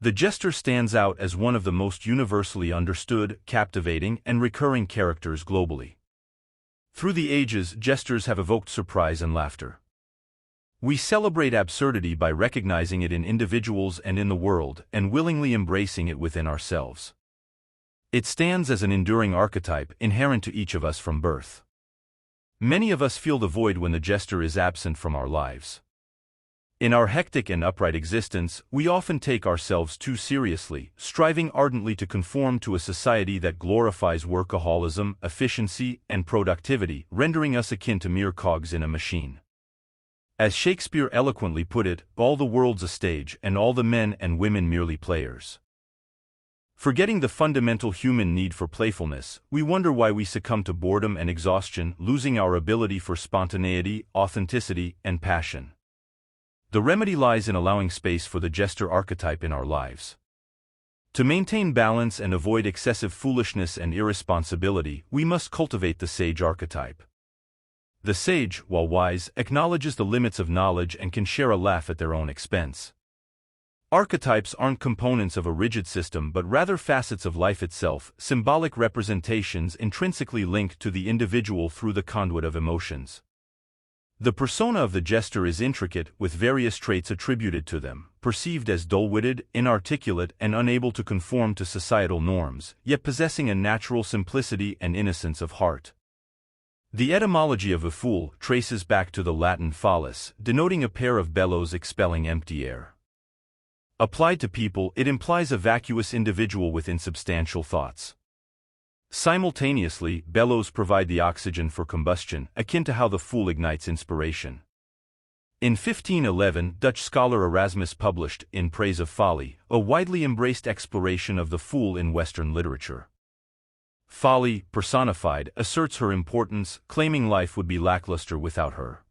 The jester stands out as one of the most universally understood, captivating, and recurring characters globally. Through the ages, jesters have evoked surprise and laughter. We celebrate absurdity by recognizing it in individuals and in the world, and willingly embracing it within ourselves. It stands as an enduring archetype inherent to each of us from birth. Many of us feel the void when the jester is absent from our lives. In our hectic and upright existence, we often take ourselves too seriously, striving ardently to conform to a society that glorifies workaholism, efficiency, and productivity, rendering us akin to mere cogs in a machine. As Shakespeare eloquently put it, all the world's a stage, and all the men and women merely players. Forgetting the fundamental human need for playfulness, we wonder why we succumb to boredom and exhaustion, losing our ability for spontaneity, authenticity, and passion. The remedy lies in allowing space for the jester archetype in our lives. To maintain balance and avoid excessive foolishness and irresponsibility, we must cultivate the sage archetype. The sage, while wise, acknowledges the limits of knowledge and can share a laugh at their own expense. Archetypes aren't components of a rigid system but rather facets of life itself, symbolic representations intrinsically linked to the individual through the conduit of emotions. The persona of the jester is intricate, with various traits attributed to them, perceived as dull-witted, inarticulate, and unable to conform to societal norms, yet possessing a natural simplicity and innocence of heart. The etymology of a fool traces back to the Latin phallus, denoting a pair of bellows expelling empty air. Applied to people, it implies a vacuous individual with insubstantial thoughts. Simultaneously, bellows provide the oxygen for combustion, akin to how the fool ignites inspiration. In 1511, Dutch scholar Erasmus published, In Praise of Folly, a widely embraced exploration of the fool in Western literature. Folly, personified, asserts her importance, claiming life would be lackluster without her.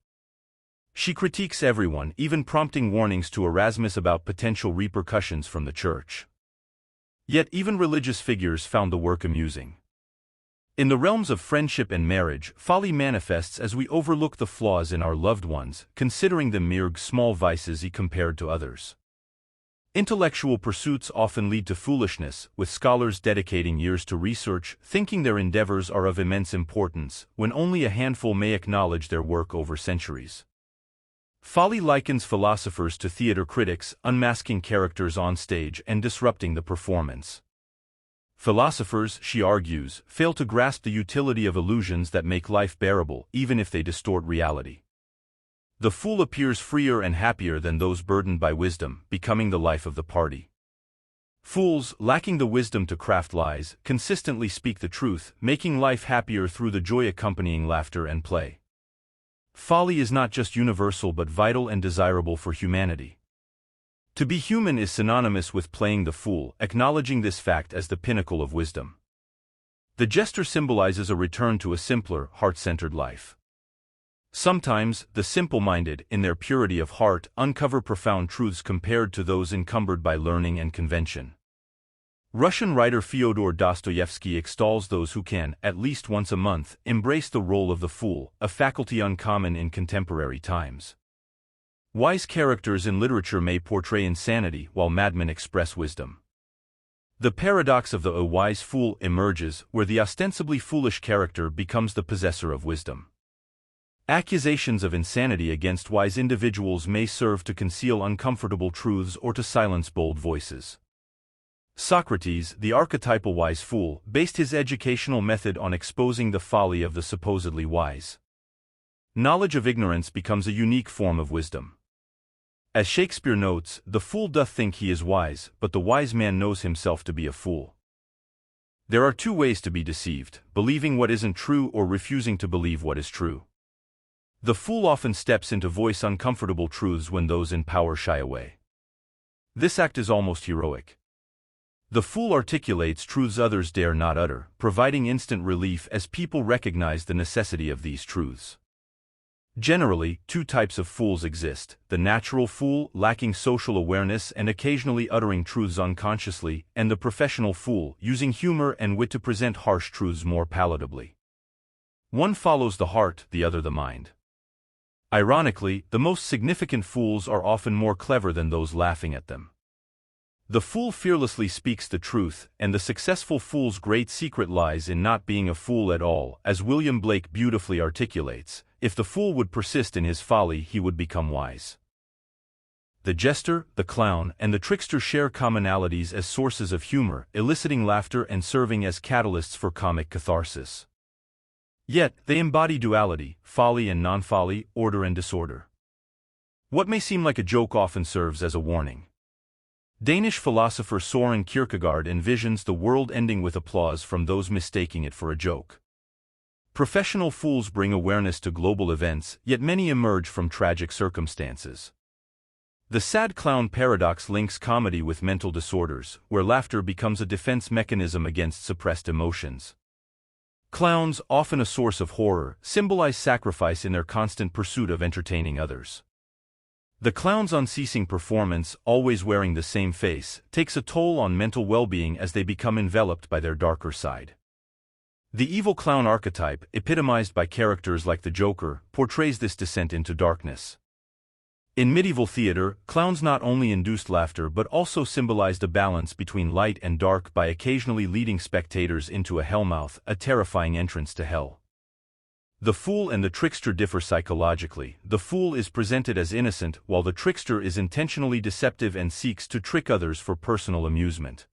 She critiques everyone, even prompting warnings to Erasmus about potential repercussions from the church. Yet even religious figures found the work amusing. In the realms of friendship and marriage, folly manifests as we overlook the flaws in our loved ones, considering them mere small vices compared to others. Intellectual pursuits often lead to foolishness, with scholars dedicating years to research, thinking their endeavors are of immense importance, when only a handful may acknowledge their work over centuries. Folly likens philosophers to theater critics, unmasking characters on stage and disrupting the performance. Philosophers, she argues, fail to grasp the utility of illusions that make life bearable, even if they distort reality. The fool appears freer and happier than those burdened by wisdom, becoming the life of the party. Fools, lacking the wisdom to craft lies, consistently speak the truth, making life happier through the joy accompanying laughter and play. Folly is not just universal but vital and desirable for humanity. To be human is synonymous with playing the fool, acknowledging this fact as the pinnacle of wisdom. The jester symbolizes a return to a simpler, heart-centered life. Sometimes, the simple-minded, in their purity of heart, uncover profound truths compared to those encumbered by learning and convention. Russian writer Fyodor Dostoevsky extols those who can, at least once a month, embrace the role of the fool, a faculty uncommon in contemporary times. Wise characters in literature may portray insanity while madmen express wisdom. The paradox of the wise fool emerges where the ostensibly foolish character becomes the possessor of wisdom. Accusations of insanity against wise individuals may serve to conceal uncomfortable truths or to silence bold voices. Socrates, the archetypal wise fool, based his educational method on exposing the folly of the supposedly wise. Knowledge of ignorance becomes a unique form of wisdom. As Shakespeare notes, the fool doth think he is wise, but the wise man knows himself to be a fool. There are two ways to be deceived: believing what isn't true or refusing to believe what is true. The fool often steps in to voice uncomfortable truths when those in power shy away. This act is almost heroic. The fool articulates truths others dare not utter, providing instant relief as people recognize the necessity of these truths. Generally, two types of fools exist: the natural fool, lacking social awareness and occasionally uttering truths unconsciously, and the professional fool, using humor and wit to present harsh truths more palatably. One follows the heart, the other the mind. Ironically, the most significant fools are often more clever than those laughing at them. The fool fearlessly speaks the truth, and the successful fool's great secret lies in not being a fool at all. As William Blake beautifully articulates, if the fool would persist in his folly, he would become wise. The jester, the clown, and the trickster share commonalities as sources of humor, eliciting laughter and serving as catalysts for comic catharsis. Yet, they embody duality, folly and non-folly, order and disorder. What may seem like a joke often serves as a warning. Danish philosopher Søren Kierkegaard envisions the world ending with applause from those mistaking it for a joke. Professional fools bring awareness to global events, yet many emerge from tragic circumstances. The sad clown paradox links comedy with mental disorders, where laughter becomes a defense mechanism against suppressed emotions. Clowns, often a source of horror, symbolize sacrifice in their constant pursuit of entertaining others. The clown's unceasing performance, always wearing the same face, takes a toll on mental well-being as they become enveloped by their darker side. The evil clown archetype, epitomized by characters like the Joker, portrays this descent into darkness. In medieval theater, clowns not only induced laughter but also symbolized a balance between light and dark by occasionally leading spectators into a hellmouth, a terrifying entrance to hell. The fool and the trickster differ psychologically. The fool is presented as innocent, while the trickster is intentionally deceptive and seeks to trick others for personal amusement.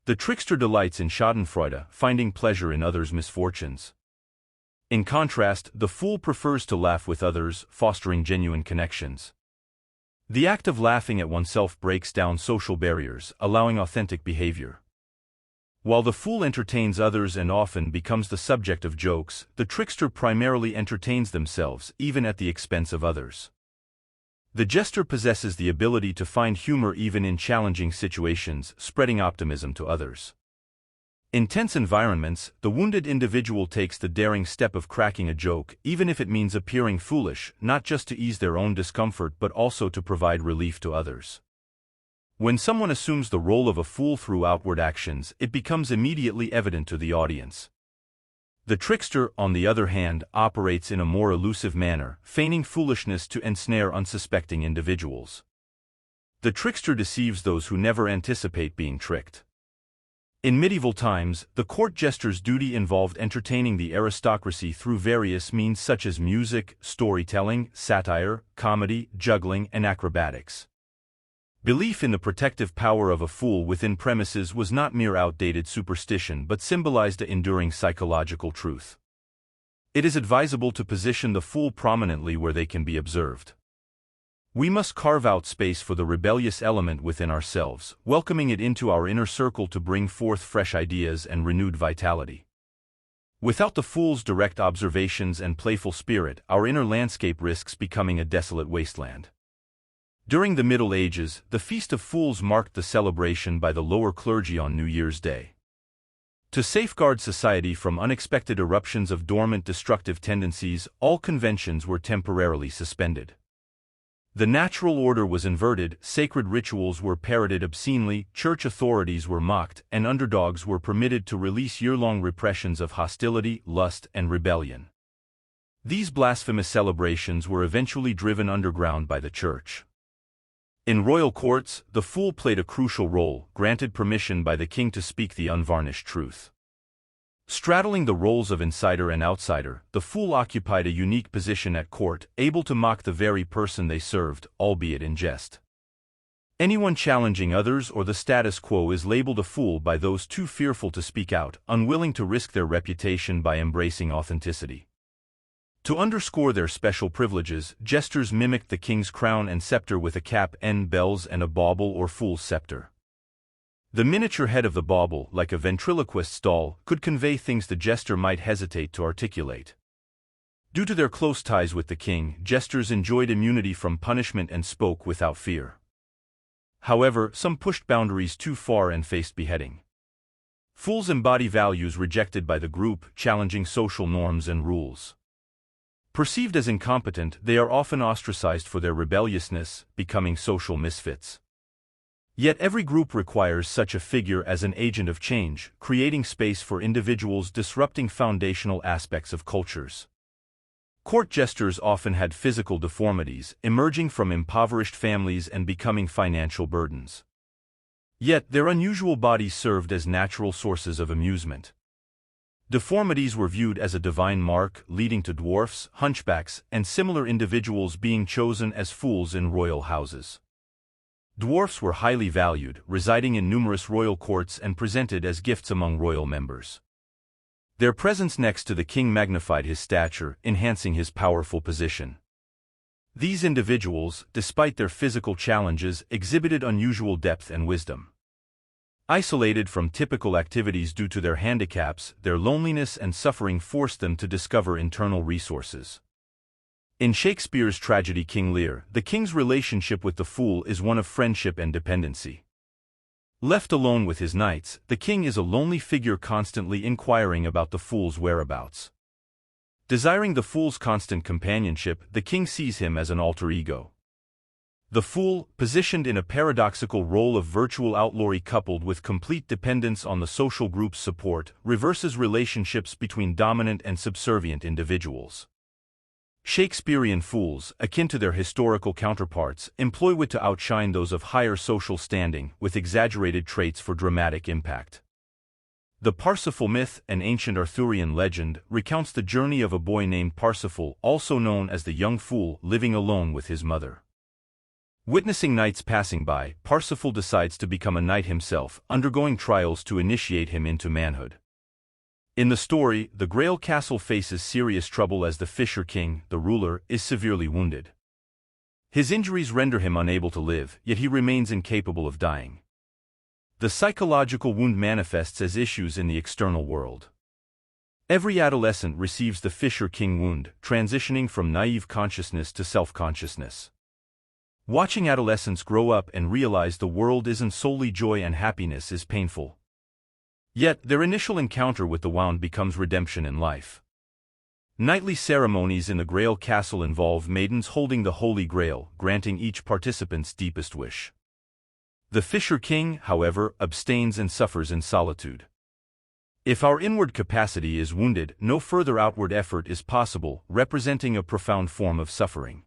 The trickster delights in schadenfreude, finding pleasure in others' misfortunes. In contrast, the fool prefers to laugh with others, fostering genuine connections. The act of laughing at oneself breaks down social barriers, allowing authentic behavior. While the fool entertains others and often becomes the subject of jokes, the trickster primarily entertains themselves, even at the expense of others. The jester possesses the ability to find humor even in challenging situations, spreading optimism to others. In tense environments, the wounded individual takes the daring step of cracking a joke, even if it means appearing foolish, not just to ease their own discomfort but also to provide relief to others. When someone assumes the role of a fool through outward actions, it becomes immediately evident to the audience. The trickster, on the other hand, operates in a more elusive manner, feigning foolishness to ensnare unsuspecting individuals. The trickster deceives those who never anticipate being tricked. In medieval times, the court jester's duty involved entertaining the aristocracy through various means such as music, storytelling, satire, comedy, juggling, and acrobatics. Belief in the protective power of a fool within premises was not mere outdated superstition but symbolized an enduring psychological truth. It is advisable to position the fool prominently where they can be observed. We must carve out space for the rebellious element within ourselves, welcoming it into our inner circle to bring forth fresh ideas and renewed vitality. Without the fool's direct observations and playful spirit, our inner landscape risks becoming a desolate wasteland. During the Middle Ages, the Feast of Fools marked the celebration by the lower clergy on New Year's Day. To safeguard society from unexpected eruptions of dormant destructive tendencies, all conventions were temporarily suspended. The natural order was inverted, sacred rituals were parroted obscenely, church authorities were mocked, and underdogs were permitted to release year-long repressions of hostility, lust, and rebellion. These blasphemous celebrations were eventually driven underground by the church. In royal courts, the fool played a crucial role, granted permission by the king to speak the unvarnished truth. Straddling the roles of insider and outsider, the fool occupied a unique position at court, able to mock the very person they served, albeit in jest. Anyone challenging others or the status quo is labeled a fool by those too fearful to speak out, unwilling to risk their reputation by embracing authenticity. To underscore their special privileges, jesters mimicked the king's crown and scepter with a cap, bells, and a bauble or fool's scepter. The miniature head of the bauble, like a ventriloquist's doll, could convey things the jester might hesitate to articulate. Due to their close ties with the king, jesters enjoyed immunity from punishment and spoke without fear. However, some pushed boundaries too far and faced beheading. Fools embody values rejected by the group, challenging social norms and rules. Perceived as incompetent, they are often ostracized for their rebelliousness, becoming social misfits. Yet every group requires such a figure as an agent of change, creating space for individuals disrupting foundational aspects of cultures. Court jesters often had physical deformities, emerging from impoverished families and becoming financial burdens. Yet their unusual bodies served as natural sources of amusement. Deformities were viewed as a divine mark, leading to dwarfs, hunchbacks, and similar individuals being chosen as fools in royal houses. Dwarfs were highly valued, residing in numerous royal courts and presented as gifts among royal members. Their presence next to the king magnified his stature, enhancing his powerful position. These individuals, despite their physical challenges, exhibited unusual depth and wisdom. Isolated from typical activities due to their handicaps, their loneliness and suffering forced them to discover internal resources. In Shakespeare's tragedy King Lear, the king's relationship with the fool is one of friendship and dependency. Left alone with his knights, the king is a lonely figure constantly inquiring about the fool's whereabouts. Desiring the fool's constant companionship, the king sees him as an alter ego. The fool, positioned in a paradoxical role of virtual outlawry coupled with complete dependence on the social group's support, reverses relationships between dominant and subservient individuals. Shakespearean fools, akin to their historical counterparts, employ wit to outshine those of higher social standing, with exaggerated traits for dramatic impact. The Parsifal myth, an ancient Arthurian legend, recounts the journey of a boy named Parsifal, also known as the young fool, living alone with his mother. Witnessing knights passing by, Parsifal decides to become a knight himself, undergoing trials to initiate him into manhood. In the story, the Grail Castle faces serious trouble as the Fisher King, the ruler, is severely wounded. His injuries render him unable to live, yet he remains incapable of dying. The psychological wound manifests as issues in the external world. Every adolescent receives the Fisher King wound, transitioning from naive consciousness to self-consciousness. Watching adolescents grow up and realize the world isn't solely joy and happiness is painful. Yet, their initial encounter with the wound becomes redemption in life. Knightly ceremonies in the Grail Castle involve maidens holding the Holy Grail, granting each participant's deepest wish. The Fisher King, however, abstains and suffers in solitude. If our inward capacity is wounded, no further outward effort is possible, representing a profound form of suffering.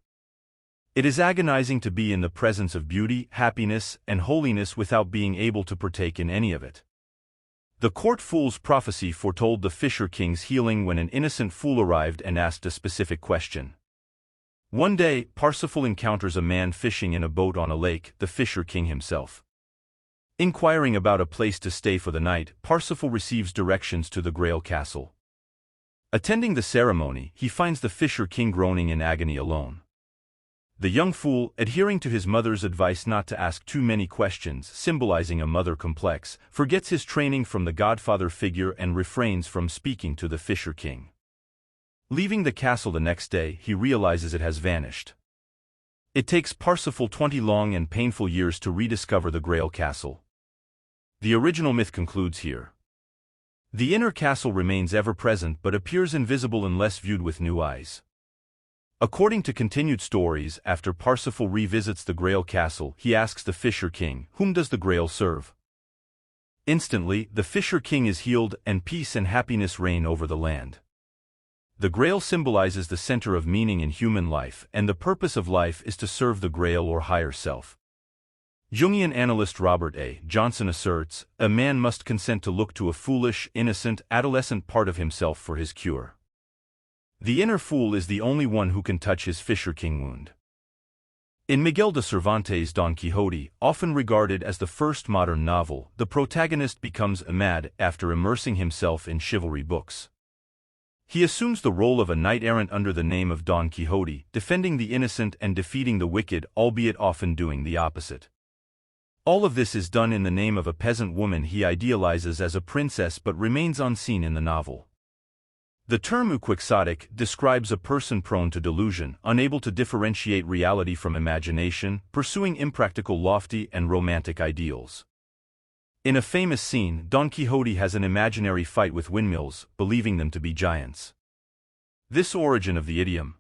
It is agonizing to be in the presence of beauty, happiness, and holiness without being able to partake in any of it. The court fool's prophecy foretold the Fisher King's healing when an innocent fool arrived and asked a specific question. One day, Parsifal encounters a man fishing in a boat on a lake, the Fisher King himself. Inquiring about a place to stay for the night, Parsifal receives directions to the Grail Castle. Attending the ceremony, he finds the Fisher King groaning in agony alone. The young fool, adhering to his mother's advice not to ask too many questions, symbolizing a mother complex, forgets his training from the godfather figure and refrains from speaking to the Fisher King. Leaving the castle the next day, he realizes it has vanished. It takes Parsifal 20 long and painful years to rediscover the Grail Castle. The original myth concludes here. The inner castle remains ever present but appears invisible unless viewed with new eyes. According to continued stories, after Parsifal revisits the Grail Castle, he asks the Fisher King, "Whom does the Grail serve?" Instantly, the Fisher King is healed, and peace and happiness reign over the land. The Grail symbolizes the center of meaning in human life, and the purpose of life is to serve the Grail or higher self. Jungian analyst Robert A. Johnson asserts, a man must consent to look to a foolish, innocent, adolescent part of himself for his cure. The inner fool is the only one who can touch his Fisher King wound. In Miguel de Cervantes' Don Quixote, often regarded as the first modern novel, the protagonist becomes mad after immersing himself in chivalry books. He assumes the role of a knight-errant under the name of Don Quixote, defending the innocent and defeating the wicked, albeit often doing the opposite. All of this is done in the name of a peasant woman he idealizes as a princess but remains unseen in the novel. The term quixotic describes a person prone to delusion, unable to differentiate reality from imagination, pursuing impractical, lofty, and romantic ideals. In a famous scene, Don Quixote has an imaginary fight with windmills, believing them to be giants. This origin of the idiom,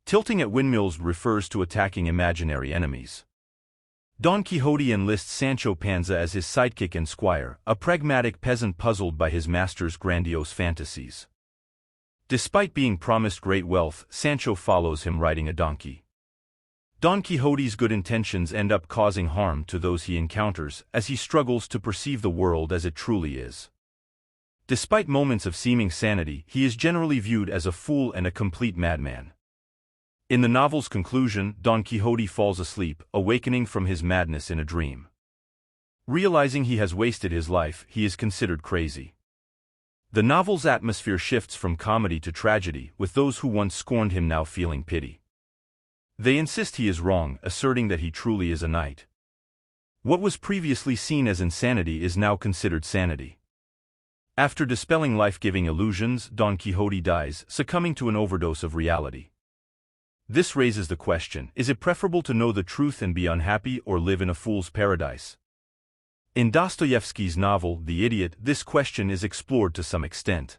tilting at windmills, refers to attacking imaginary enemies. Don Quixote enlists Sancho Panza as his sidekick and squire, a pragmatic peasant puzzled by his master's grandiose fantasies. Despite being promised great wealth, Sancho follows him riding a donkey. Don Quixote's good intentions end up causing harm to those he encounters as he struggles to perceive the world as it truly is. Despite moments of seeming sanity, he is generally viewed as a fool and a complete madman. In the novel's conclusion, Don Quixote falls asleep, awakening from his madness in a dream. Realizing he has wasted his life, he is considered crazy. The novel's atmosphere shifts from comedy to tragedy, with those who once scorned him now feeling pity. They insist he is wrong, asserting that he truly is a knight. What was previously seen as insanity is now considered sanity. After dispelling life-giving illusions, Don Quixote dies, succumbing to an overdose of reality. This raises the question, is it preferable to know the truth and be unhappy or live in a fool's paradise? In Dostoevsky's novel, The Idiot, this question is explored to some extent.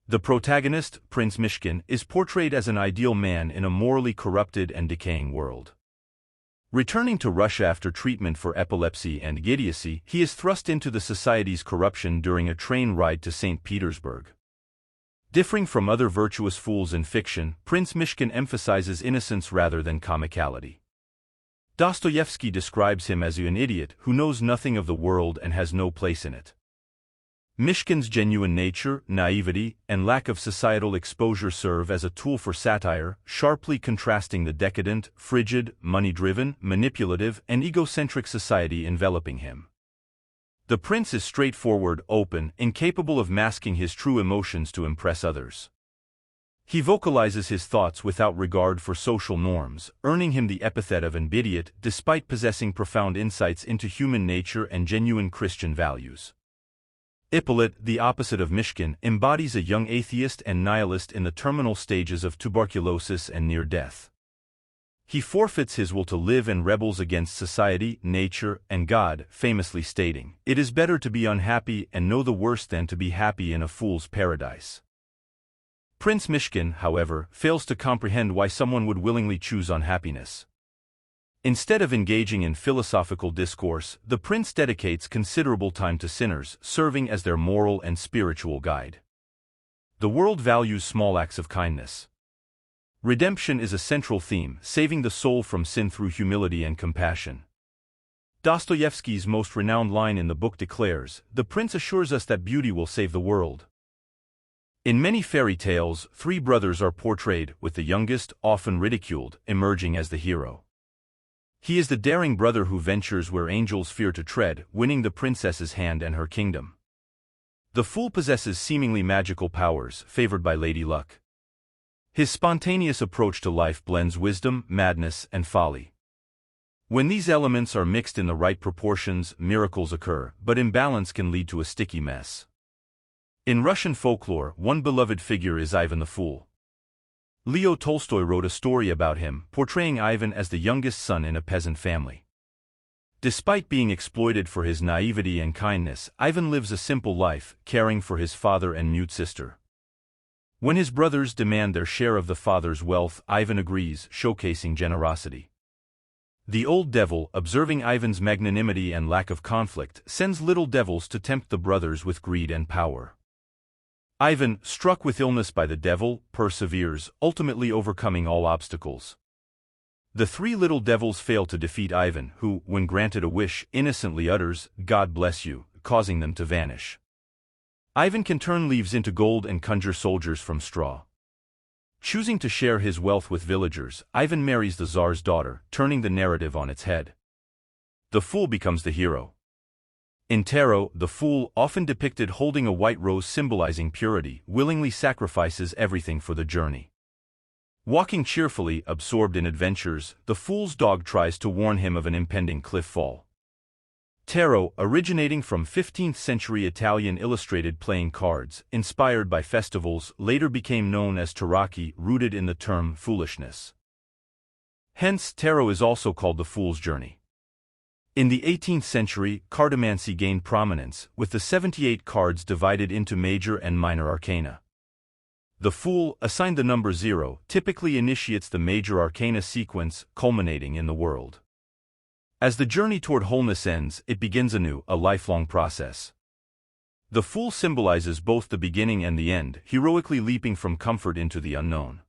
The protagonist, Prince Myshkin, is portrayed as an ideal man in a morally corrupted and decaying world. Returning to Russia after treatment for epilepsy and idiocy, he is thrust into the society's corruption during a train ride to St. Petersburg. Differing from other virtuous fools in fiction, Prince Myshkin emphasizes innocence rather than comicality. Dostoevsky describes him as an idiot who knows nothing of the world and has no place in it. Myshkin's genuine nature, naivety, and lack of societal exposure serve as a tool for satire, sharply contrasting the decadent, frigid, money-driven, manipulative, and egocentric society enveloping him. The prince is straightforward, open, incapable of masking his true emotions to impress others. He vocalizes his thoughts without regard for social norms, earning him the epithet of an idiot despite possessing profound insights into human nature and genuine Christian values. Ippolit, the opposite of Myshkin, embodies a young atheist and nihilist in the terminal stages of tuberculosis and near death. He forfeits his will to live and rebels against society, nature, and God, famously stating, "It is better to be unhappy and know the worst than to be happy in a fool's paradise." Prince Myshkin, however, fails to comprehend why someone would willingly choose unhappiness. Instead of engaging in philosophical discourse, the prince dedicates considerable time to sinners, serving as their moral and spiritual guide. The world values small acts of kindness. Redemption is a central theme, saving the soul from sin through humility and compassion. Dostoevsky's most renowned line in the book declares, "The prince assures us that beauty will save the world." In many fairy tales, three brothers are portrayed, with the youngest, often ridiculed, emerging as the hero. He is the daring brother who ventures where angels fear to tread, winning the princess's hand and her kingdom. The fool possesses seemingly magical powers, favored by Lady Luck. His spontaneous approach to life blends wisdom, madness, and folly. When these elements are mixed in the right proportions, miracles occur, but imbalance can lead to a sticky mess. In Russian folklore, one beloved figure is Ivan the Fool. Leo Tolstoy wrote a story about him, portraying Ivan as the youngest son in a peasant family. Despite being exploited for his naivety and kindness, Ivan lives a simple life, caring for his father and mute sister. When his brothers demand their share of the father's wealth, Ivan agrees, showcasing generosity. The old devil, observing Ivan's magnanimity and lack of conflict, sends little devils to tempt the brothers with greed and power. Ivan, struck with illness by the devil, perseveres, ultimately overcoming all obstacles. The three little devils fail to defeat Ivan, who, when granted a wish, innocently utters, "God bless you," causing them to vanish. Ivan can turn leaves into gold and conjure soldiers from straw. Choosing to share his wealth with villagers, Ivan marries the Tsar's daughter, turning the narrative on its head. The fool becomes the hero. In tarot, the fool, often depicted holding a white rose symbolizing purity, willingly sacrifices everything for the journey. Walking cheerfully, absorbed in adventures, the fool's dog tries to warn him of an impending cliff fall. Tarot, originating from 15th-century Italian illustrated playing cards, inspired by festivals, later became known as tarocchi, rooted in the term foolishness. Hence, tarot is also called the fool's journey. In the 18th century, cartomancy gained prominence, with the 78 cards divided into major and minor arcana. The fool, assigned the number 0, typically initiates the major arcana sequence, culminating in the world. As the journey toward wholeness ends, it begins anew, a lifelong process. The fool symbolizes both the beginning and the end, heroically leaping from comfort into the unknown.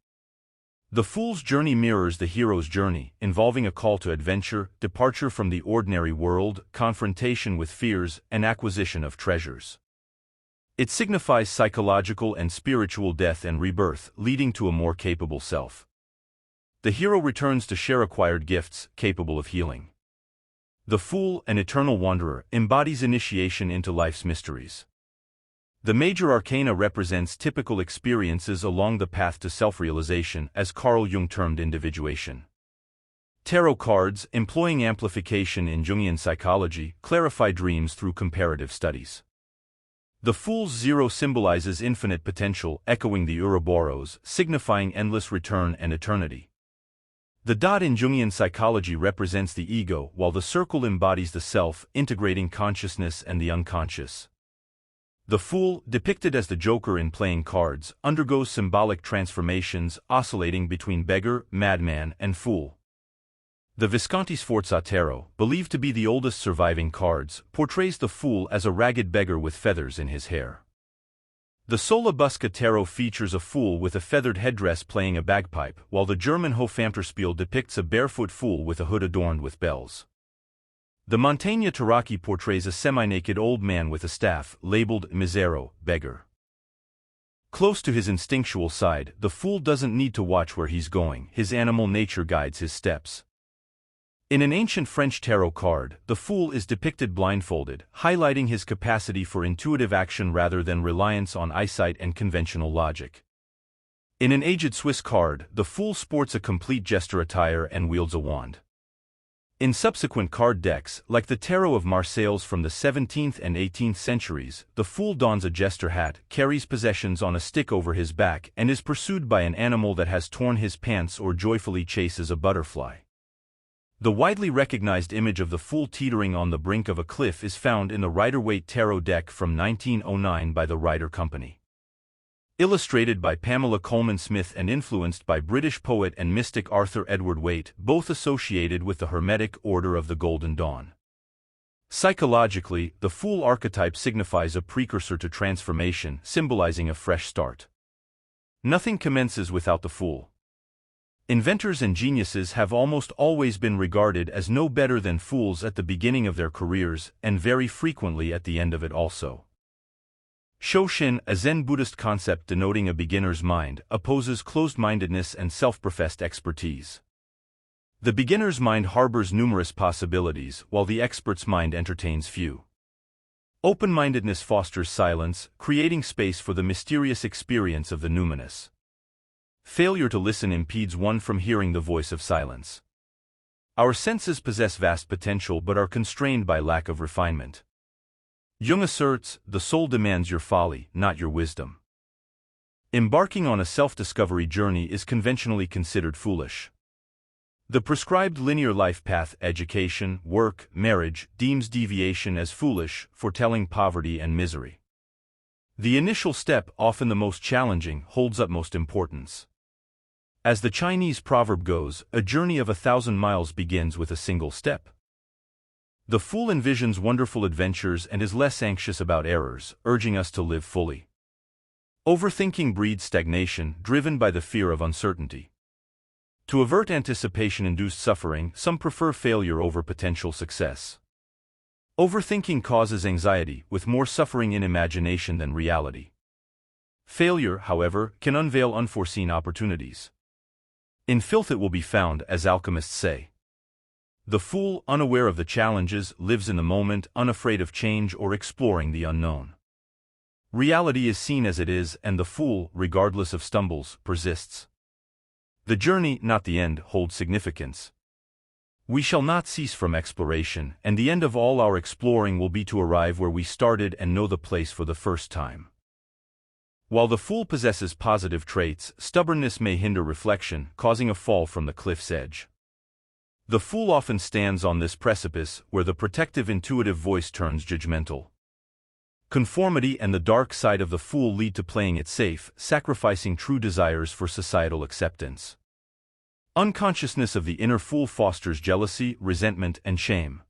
The fool's journey mirrors the hero's journey, involving a call to adventure, departure from the ordinary world, confrontation with fears, and acquisition of treasures. It signifies psychological and spiritual death and rebirth, leading to a more capable self. The hero returns to share acquired gifts, capable of healing. The fool, an eternal wanderer, embodies initiation into life's mysteries. The major arcana represents typical experiences along the path to self-realization, as Carl Jung termed individuation. Tarot cards, employing amplification in Jungian psychology, clarify dreams through comparative studies. The Fool's zero symbolizes infinite potential, echoing the Ouroboros, signifying endless return and eternity. The dot in Jungian psychology represents the ego, while the circle embodies the self, integrating consciousness and the unconscious. The Fool, depicted as the Joker in playing cards, undergoes symbolic transformations, oscillating between beggar, madman, and fool. The Visconti Sforza Tarot, believed to be the oldest surviving cards, portrays the Fool as a ragged beggar with feathers in his hair. The Sola Busca Tarot features a fool with a feathered headdress playing a bagpipe, while the German Hofamterspiel depicts a barefoot fool with a hood adorned with bells. The Mantegna Tarocchi portrays a semi-naked old man with a staff, labeled misero, beggar. Close to his instinctual side, the fool doesn't need to watch where he's going, his animal nature guides his steps. In an ancient French tarot card, the fool is depicted blindfolded, highlighting his capacity for intuitive action rather than reliance on eyesight and conventional logic. In an aged Swiss card, the fool sports a complete jester attire and wields a wand. In subsequent card decks, like the Tarot of Marseilles from the 17th and 18th centuries, the fool dons a jester hat, carries possessions on a stick over his back, and is pursued by an animal that has torn his pants or joyfully chases a butterfly. The widely recognized image of the fool teetering on the brink of a cliff is found in the Rider-Waite Tarot deck from 1909 by the Rider Company. Illustrated by Pamela Colman Smith and influenced by British poet and mystic Arthur Edward Waite, both associated with the Hermetic Order of the Golden Dawn. Psychologically, the Fool archetype signifies a precursor to transformation, symbolizing a fresh start. Nothing commences without the Fool. Inventors and geniuses have almost always been regarded as no better than fools at the beginning of their careers, and very frequently at the end of it also. Shoshin, a Zen Buddhist concept denoting a beginner's mind, opposes closed-mindedness and self-professed expertise. The beginner's mind harbors numerous possibilities, while the expert's mind entertains few. Open-mindedness fosters silence, creating space for the mysterious experience of the numinous. Failure to listen impedes one from hearing the voice of silence. Our senses possess vast potential but are constrained by lack of refinement. Jung asserts, the soul demands your folly, not your wisdom. Embarking on a self-discovery journey is conventionally considered foolish. The prescribed linear life path, education, work, marriage, deems deviation as foolish, foretelling poverty and misery. The initial step, often the most challenging, holds utmost importance. As the Chinese proverb goes, a journey of 1,000 miles begins with a single step. The fool envisions wonderful adventures and is less anxious about errors, urging us to live fully. Overthinking breeds stagnation, driven by the fear of uncertainty. To avert anticipation-induced suffering, some prefer failure over potential success. Overthinking causes anxiety, with more suffering in imagination than reality. Failure, however, can unveil unforeseen opportunities. In filth it will be found, as alchemists say. The fool, unaware of the challenges, lives in the moment, unafraid of change or exploring the unknown. Reality is seen as it is, and the fool, regardless of stumbles, persists. The journey, not the end, holds significance. We shall not cease from exploration, and the end of all our exploring will be to arrive where we started and know the place for the first time. While the fool possesses positive traits, stubbornness may hinder reflection, causing a fall from the cliff's edge. The fool often stands on this precipice, where the protective intuitive voice turns judgmental. Conformity and the dark side of the fool lead to playing it safe, sacrificing true desires for societal acceptance. Unconsciousness of the inner fool fosters jealousy, resentment, and shame.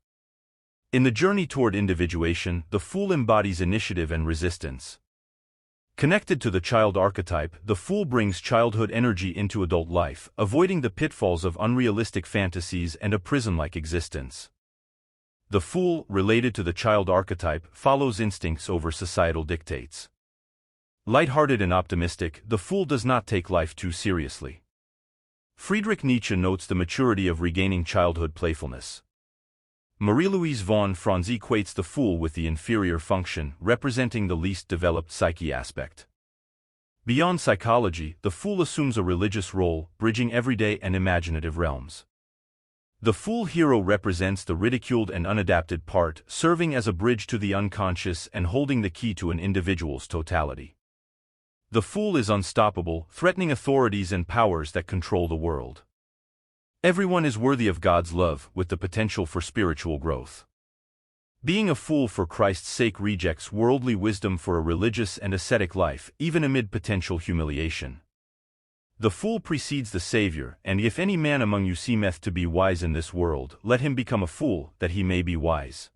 In the journey toward individuation, the fool embodies initiative and resistance. Connected to the child archetype, the fool brings childhood energy into adult life, avoiding the pitfalls of unrealistic fantasies and a prison-like existence. The fool, related to the child archetype, follows instincts over societal dictates. Light-hearted and optimistic, the fool does not take life too seriously. Friedrich Nietzsche notes the maturity of regaining childhood playfulness. Marie-Louise von Franz equates the fool with the inferior function, representing the least developed psyche aspect. Beyond psychology, the fool assumes a religious role, bridging everyday and imaginative realms. The fool hero represents the ridiculed and unadapted part, serving as a bridge to the unconscious and holding the key to an individual's totality. The fool is unstoppable, threatening authorities and powers that control the world. Everyone is worthy of God's love, with the potential for spiritual growth. Being a fool for Christ's sake rejects worldly wisdom for a religious and ascetic life, even amid potential humiliation. The fool precedes the Savior, and if any man among you seemeth to be wise in this world, let him become a fool, that he may be wise.